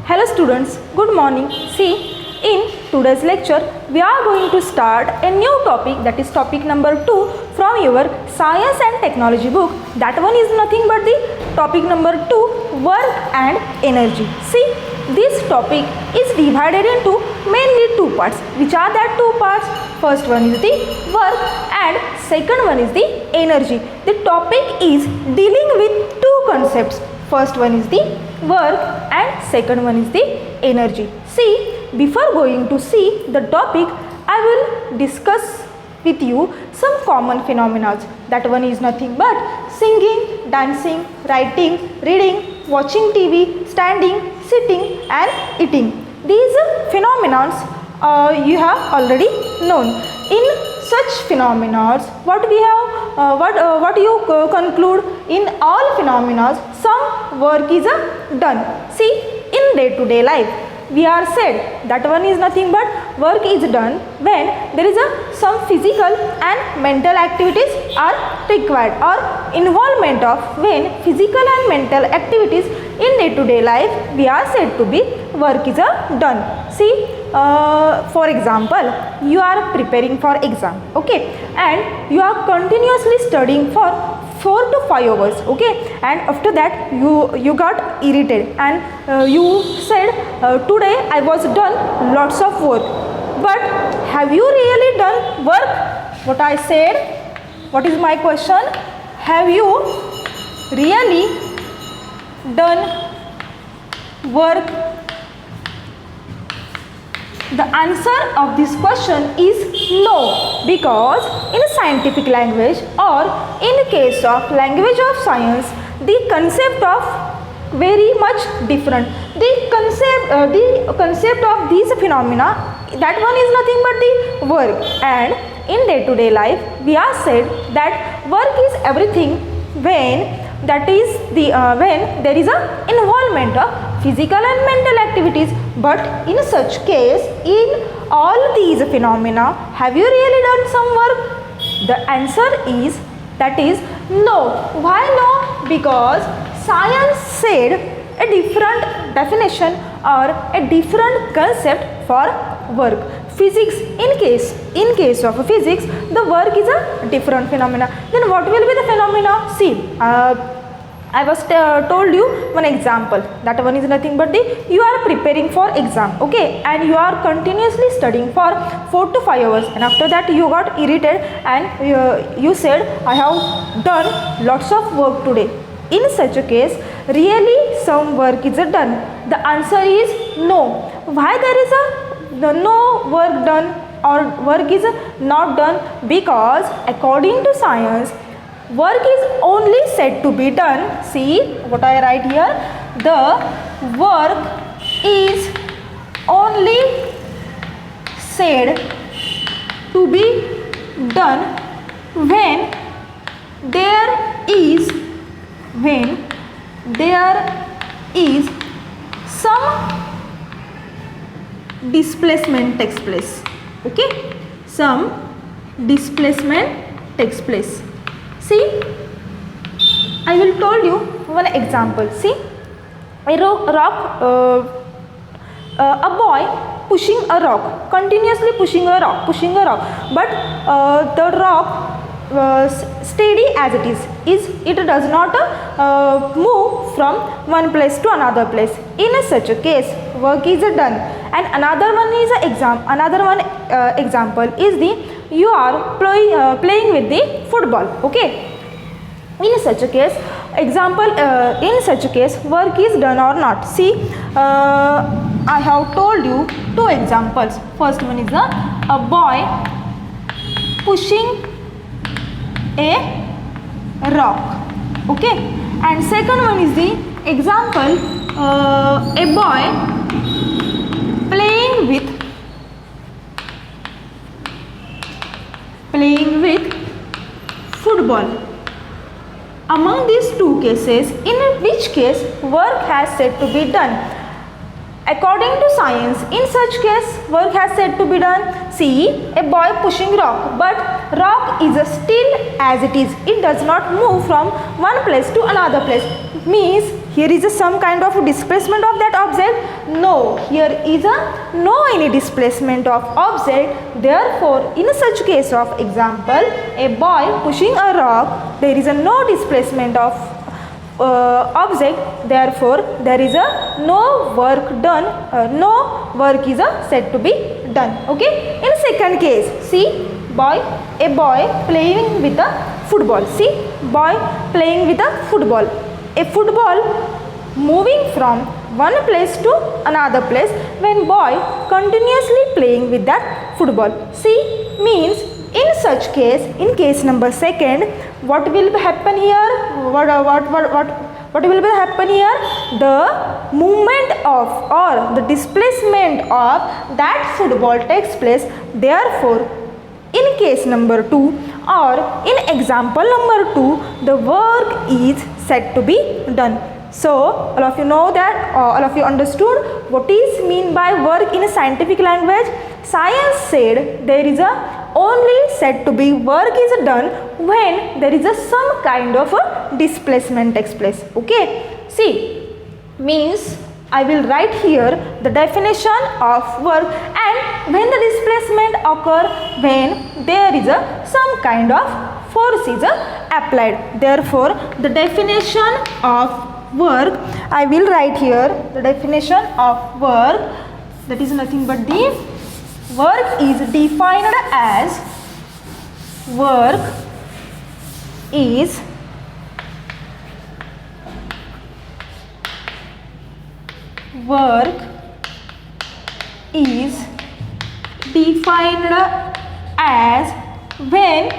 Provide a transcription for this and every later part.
Hello students, good morning. See, in today's lecture, we are going to start a new topic, that is topic number 2 from your Science and Technology book. That one is nothing but the topic number 2, work and energy. See, this topic is divided into mainly two parts. Which are that two parts? First one is the work and second one is the energy. The topic is dealing with two concepts. First one is the work and second one is the energy. See, before going to see the topic, I will discuss with you some common phenomena. That one is nothing but singing, dancing, writing, reading, watching TV, standing, sitting and eating. These phenomena you have already known. In such phenomena, what we have, what you conclude, in all phenomena some work is done. See, in day-to-day life, we are said that one is nothing but work is done when there is some physical and mental activities are required, or involvement of when physical and mental activities in day-to-day life we are said to be work is done. See, for example, you are preparing for exam, okay, and you are continuously studying for 4 to 5 hours, okay, and after that you got irritated and you said today I was done lots of work, but have you really done work? What I said, what is my question? Have you really done work? The answer of this question is no, because in scientific language or in case of language of science, the concept of very much different. The concept of these phenomena, that one is nothing but the work, and in day-to-day life we are said that work is everything when that is the when there is a involvement of physical and mental activities. But in such case, in all these phenomena, have you really done some work? The answer is that is no. Why no? Because science said a different definition or a different concept for work. Physics, in case of physics, the work is a different phenomena. Then what will be the phenomena? See, I was told you one example. That one is nothing but the you are preparing for exam, okay, and you are continuously studying for 4 to 5 hours, and after that you got irritated and you said I have done lots of work today. In such a case, really some work is done. The answer is no. Why there is a no work done or work is not done? Because according to science, work is only said to be done. See what I write here. The work is only said to be done when there is some displacement takes place. Okay, some displacement takes place. See, I will tell you one example. See, a boy pushing a rock, continuously pushing a rock, but the rock steady as it is it does not move from one place to another place. In such a case, work is done. And another one is example is the you are playing with the football, okay. In such a case, in such a case, work is done or not. See, I have told you two examples. First one is a boy pushing a rock, okay, and second one is the example a boy playing with football. Among these two cases, in which case work has said to be done? According to science, in such case work has said to be done. See, a boy pushing rock, but rock is still as it is. It does not move from one place to another place. Means here is a some kind of displacement of that object? No, here is a no any displacement of object. Therefore, in such case of example, a boy pushing a rock, there is a no displacement of object. Therefore, there is a no work done. No work is said to be done. Okay. In second case, see a boy playing with a football. See, boy playing with a football. A football moving from one place to another place when boy continuously playing with that football. See, means in such case, in case number second, what will happen here? What will happen here? The movement of or the displacement of that football takes place. Therefore, in case number 2 or in example number 2, the work is said to be done. So, all of you know that, all of you understood what is mean by work in a scientific language. Science said there is a only said to be work is done when there is a some kind of a displacement takes place. Okay. See, means I will write here the definition of work, and when the displacement occur when there is a some kind of force is applied. Therefore, the definition of work, I will write here the definition of work, that is nothing but the work is defined as work is defined as when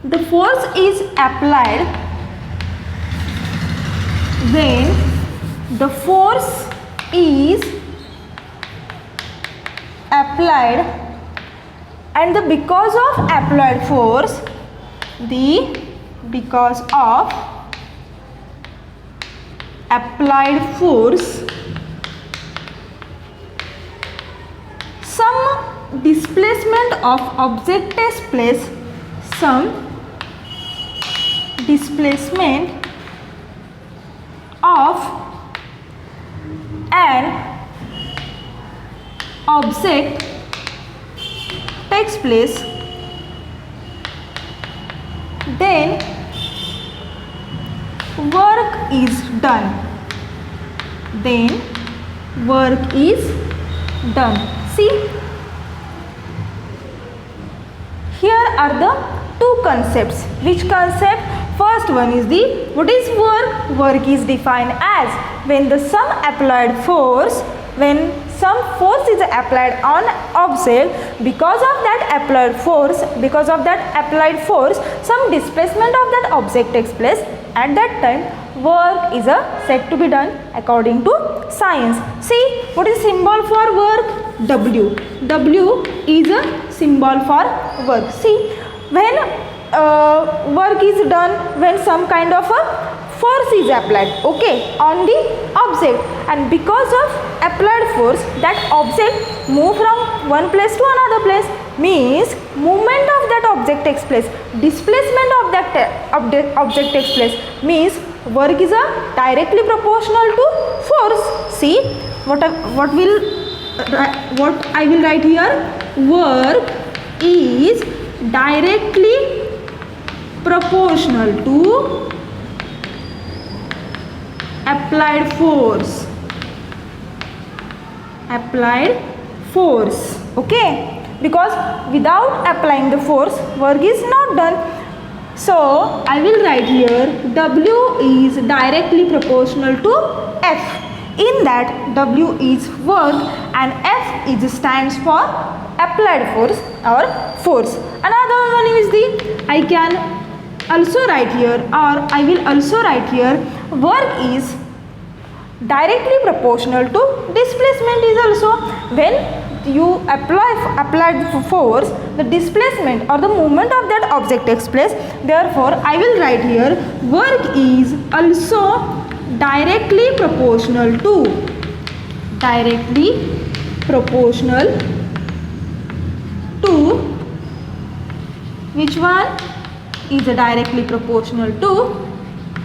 the force is applied, when the force is applied and the because of applied force, because of applied force, some displacement of object takes place, some displacement of an object takes place, then work is done. Then work is done. See, here are the two concepts. Which concept? First one is the what is work? Work is defined as when the some applied force, when some force is applied on object, because of that applied force, some displacement of that object takes place. At that time, work is said to be done according to science. See, what is symbol for work? W. W is a symbol for work. See, when work is done when some kind of a force is applied, okay, on the object, and because of applied force that object move from one place to another place, means movement of that object takes place, displacement of that object takes place, means work is directly proportional to force. See, what I will write here? Work is directly proportional to applied force. Okay, because without applying the force, work is not done. So I will write here W is directly proportional to F. In that, W is work and F is stands for applied force or force. Another one is the, I can also write here, or I will also write here, work is directly proportional to displacement is also. When you applied force, the displacement or the movement of that object takes place. Therefore, I will write here, work is also directly proportional to which one is directly proportional to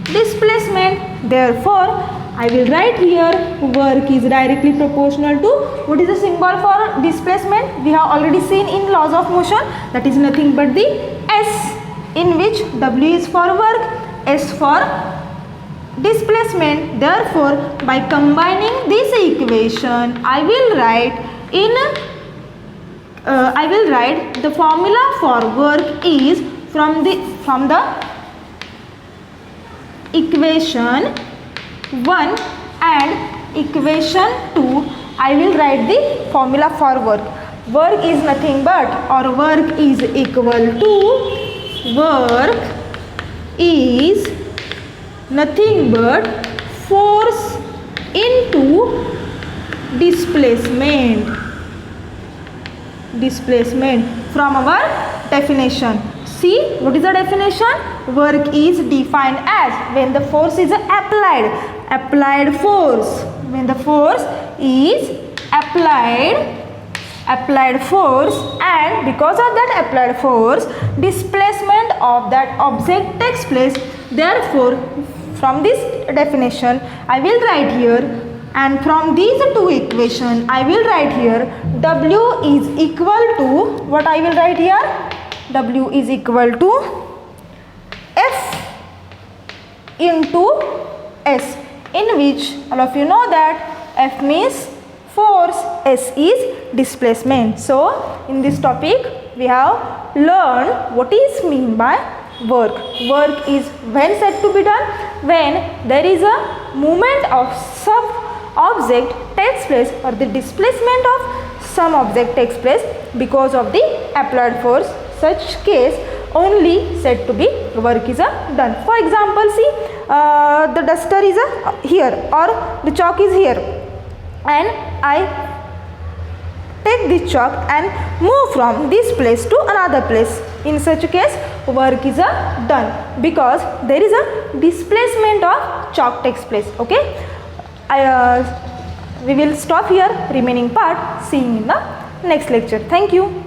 displacement. Therefore, I will write here work is directly proportional to, what is the symbol for displacement? We have already seen in laws of motion, that is nothing but the S, in which W is for work, S for displacement. Therefore, by combining this equation, I will write the formula for work is from the equation 1 and equation 2. I will write the formula for work. Work is nothing but, or work is equal to, work is nothing but force into displacement from our definition. See, what is the definition? Work is defined as when the force is applied force. When the force is applied force, and because of that applied force, displacement of that object takes place. Therefore, from this definition, I will write here, and from these two equations, I will write here W is equal to, what I will write here? W is equal to F into S, in which all of you know that F means force, S is displacement. So, in this topic, we have learned what is meant by work. Work is when said to be done? When there is a movement of some object takes place, or the displacement of some object takes place because of the applied force. Such case only said to be work is done. For example, see, the duster is here, or the chalk is here, and I take this chalk and move from this place to another place. In such a case, work is done because there is a displacement of chalk takes place. Okay, we will stop here. Remaining part seeing in the next lecture. Thank you.